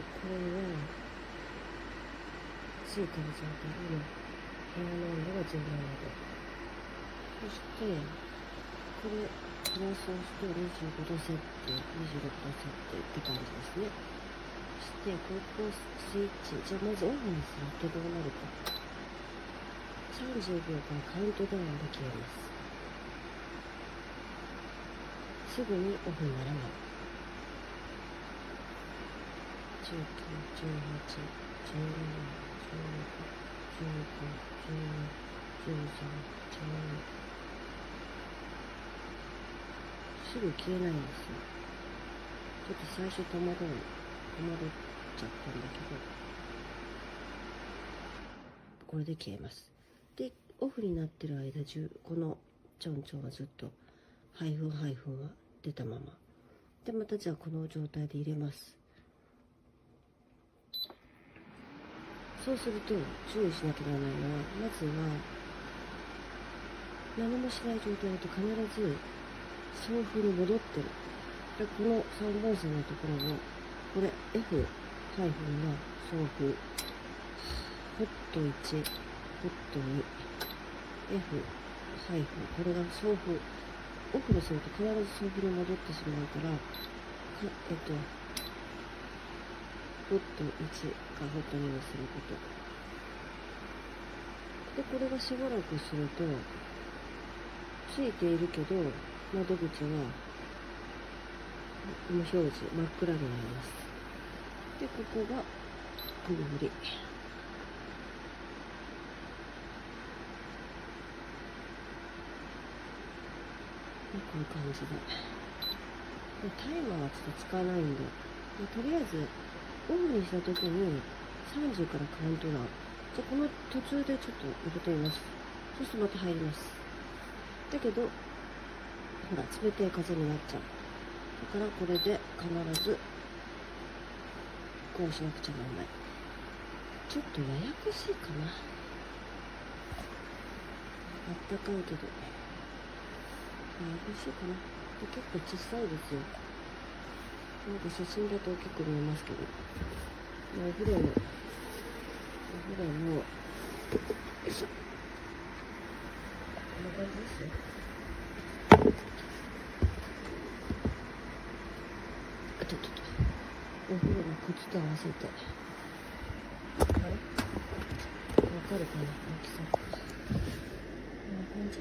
これはついてる状態で部屋の温度が17度。そしてこれプラスをして25度設定、26度設定って感じですね。そしてここスイッチ、じゃあまずオフにするとどうなるか。30秒からカウントダウンで消えます。すぐにオフにならない。19、18、17、16、15、16、17、13、12、すぐ消えないんですよ。ちょっと最初戸惑っちゃったんだけど、これで消えます。で、オフになってる間中、このちょんちょんはずっとハイフンは出たまま。で、またじゃあこの状態で入れます。そうすると注意しなきゃならないのは、まずは何もしない状態だと必ず送風に戻ってる。で、この3本線のところのこれ F ハイフンが送風、ホット1、ホット2、F ハイフン、これが送風。オフにすると必ず送風に戻ってしまうから、ホット1かホット2にすること。で、これがしばらくすると、ついているけど、窓口は無表示、真っ暗になります。で、ここが首振り。で、こういう感じで。タイマーはちょっと使わないんで、とりあえず、オフにしたときに30からカウントダウン。じゃこの途中でちょっと入れてみます。そうするとまた入ります。だけど、ほら、冷たい風になっちゃう。だからこれで必ずこうしなくちゃならない。ちょっとややこしいかな。あったかいけど。ややこしいかな。で結構小さいですよ。なんか写真だと結構見えますけど。お風呂の、よいしょ。こんな感じですよ。お風呂の靴と合わせて。あれわかるかな、大きさ。こんな感じ。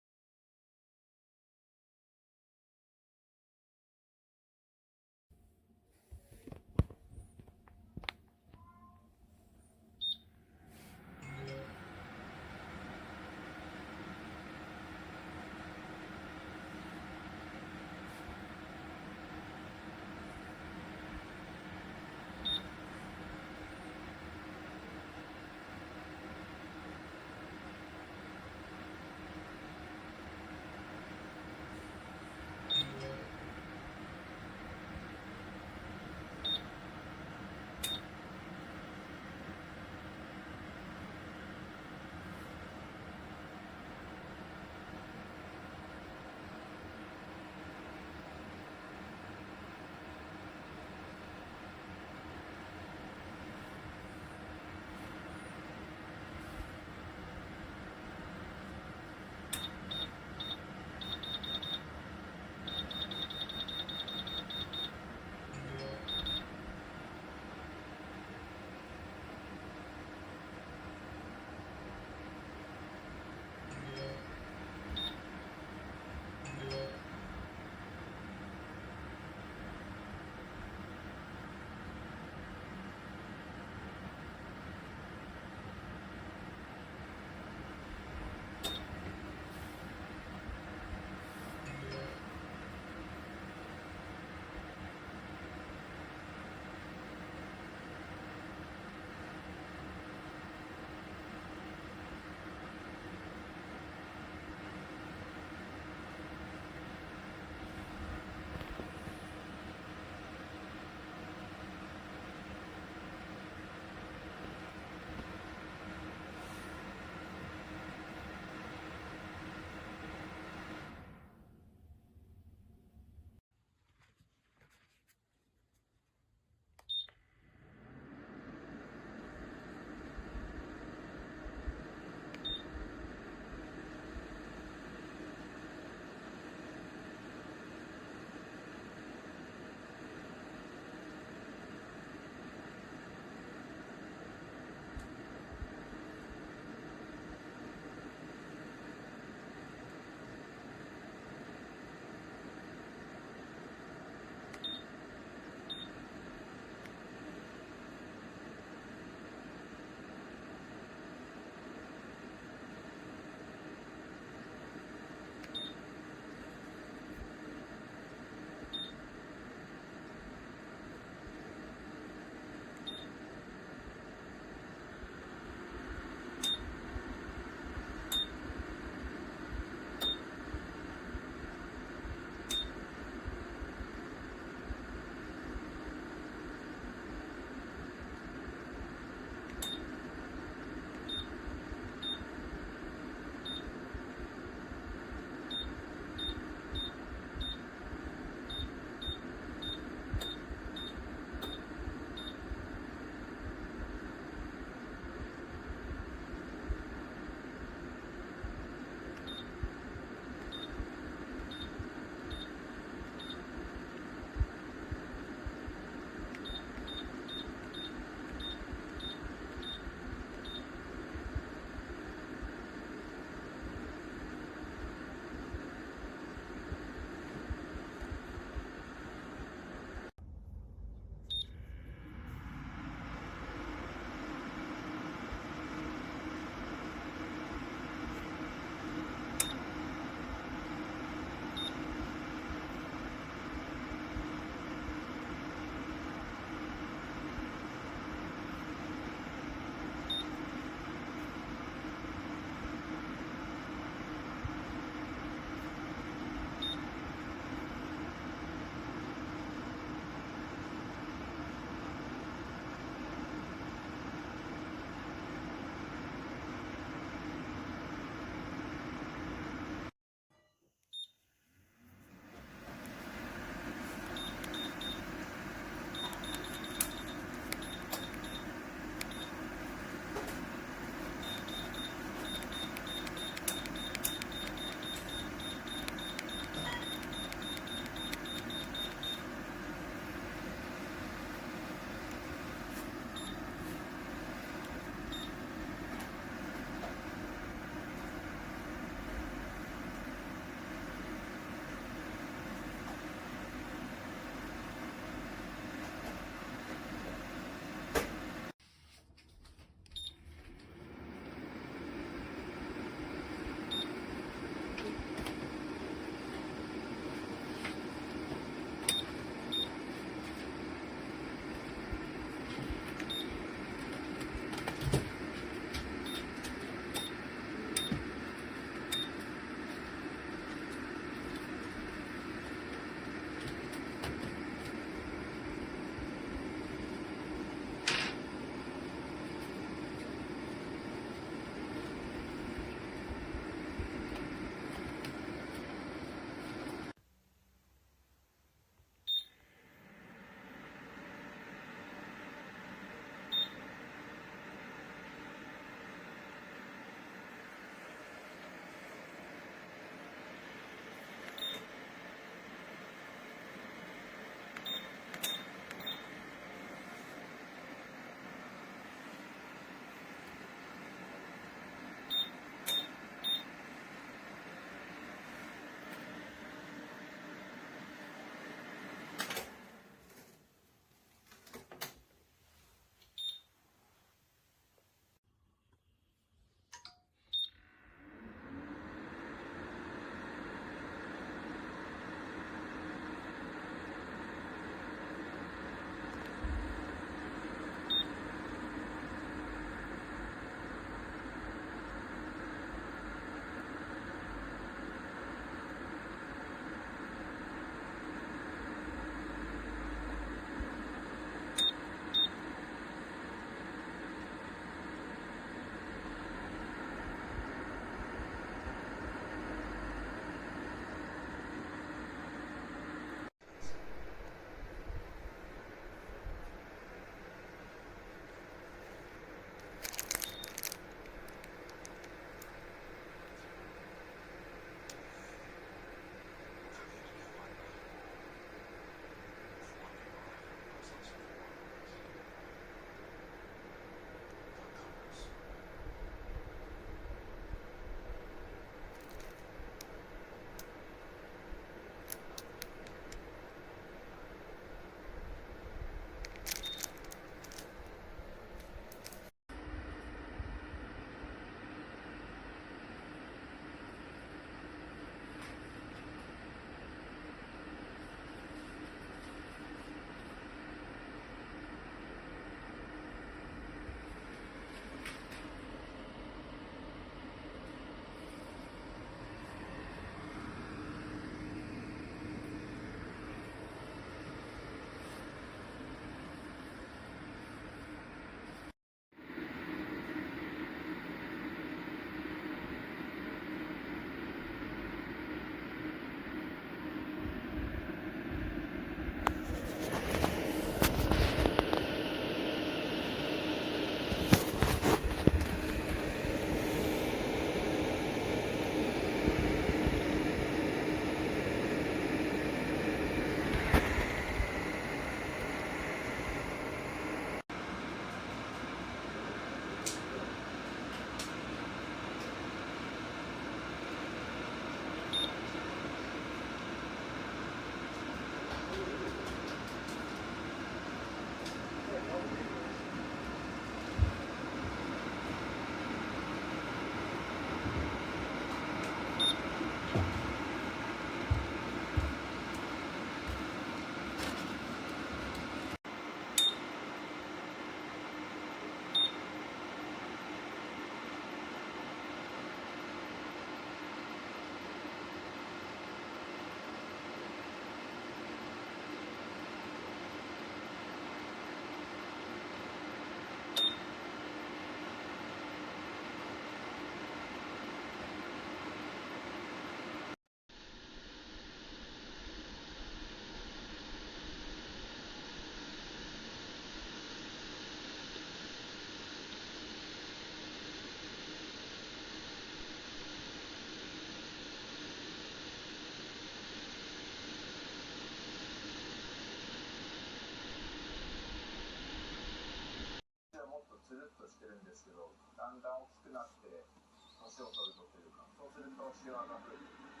してるんですけど、だんだん大きくなって年を取るとというか、そうするとシワが増えてきます。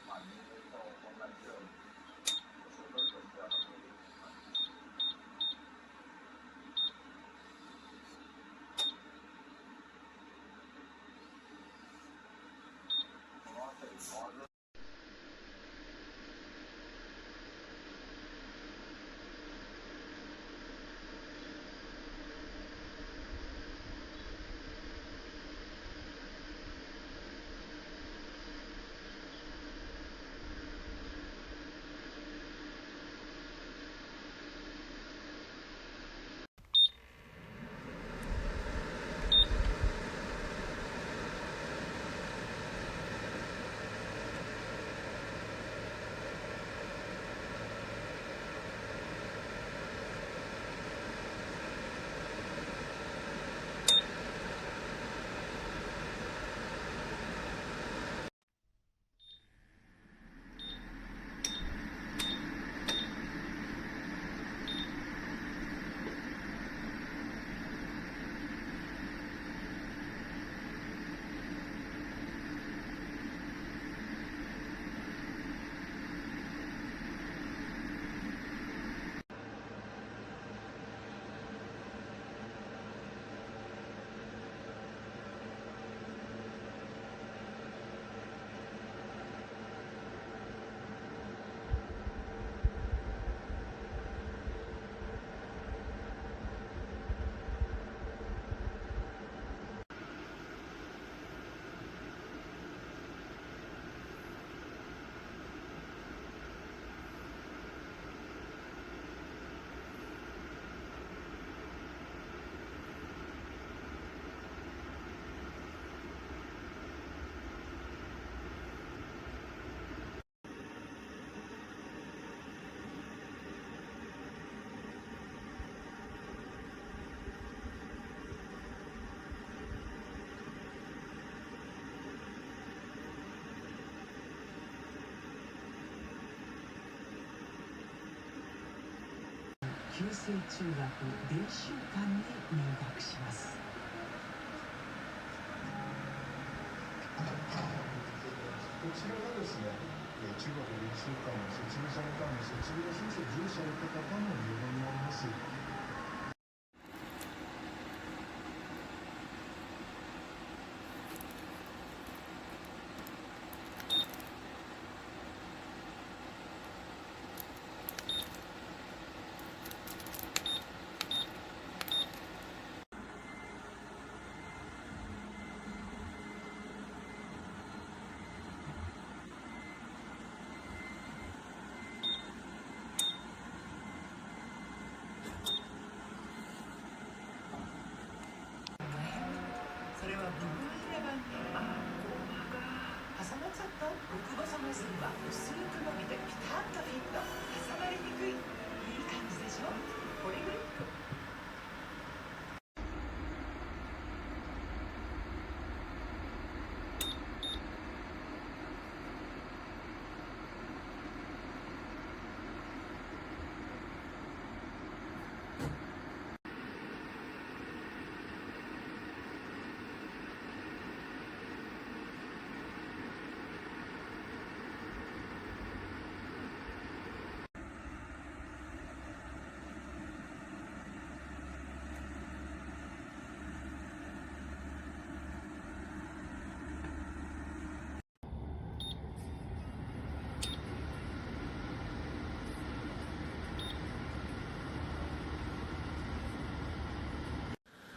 まあ人間と同じように年を取るとシワが増えるって感じです。この辺り変わる。旧制中学伝習館に入学します。こちらがですね、中学伝習館を卒業されたんで、卒業申請受理された方の名簿になります。それは部分入れ歯に挟まっちゃった極細の線は薄く伸びてピタッとフィット、挟まりにくい。いい感じでしょ。ポリグリップ。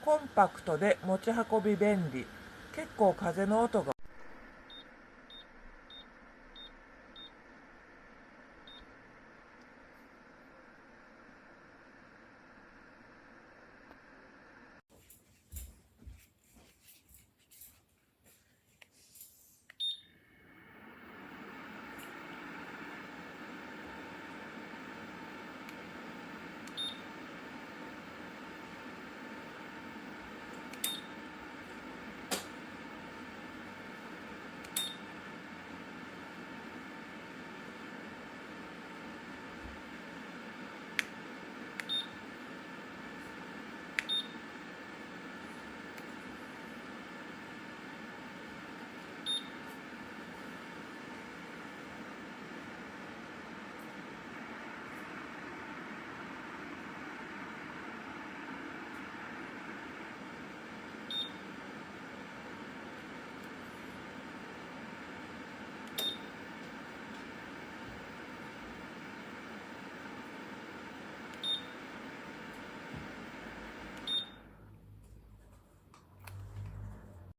コンパクトで持ち運び便利。結構風の音が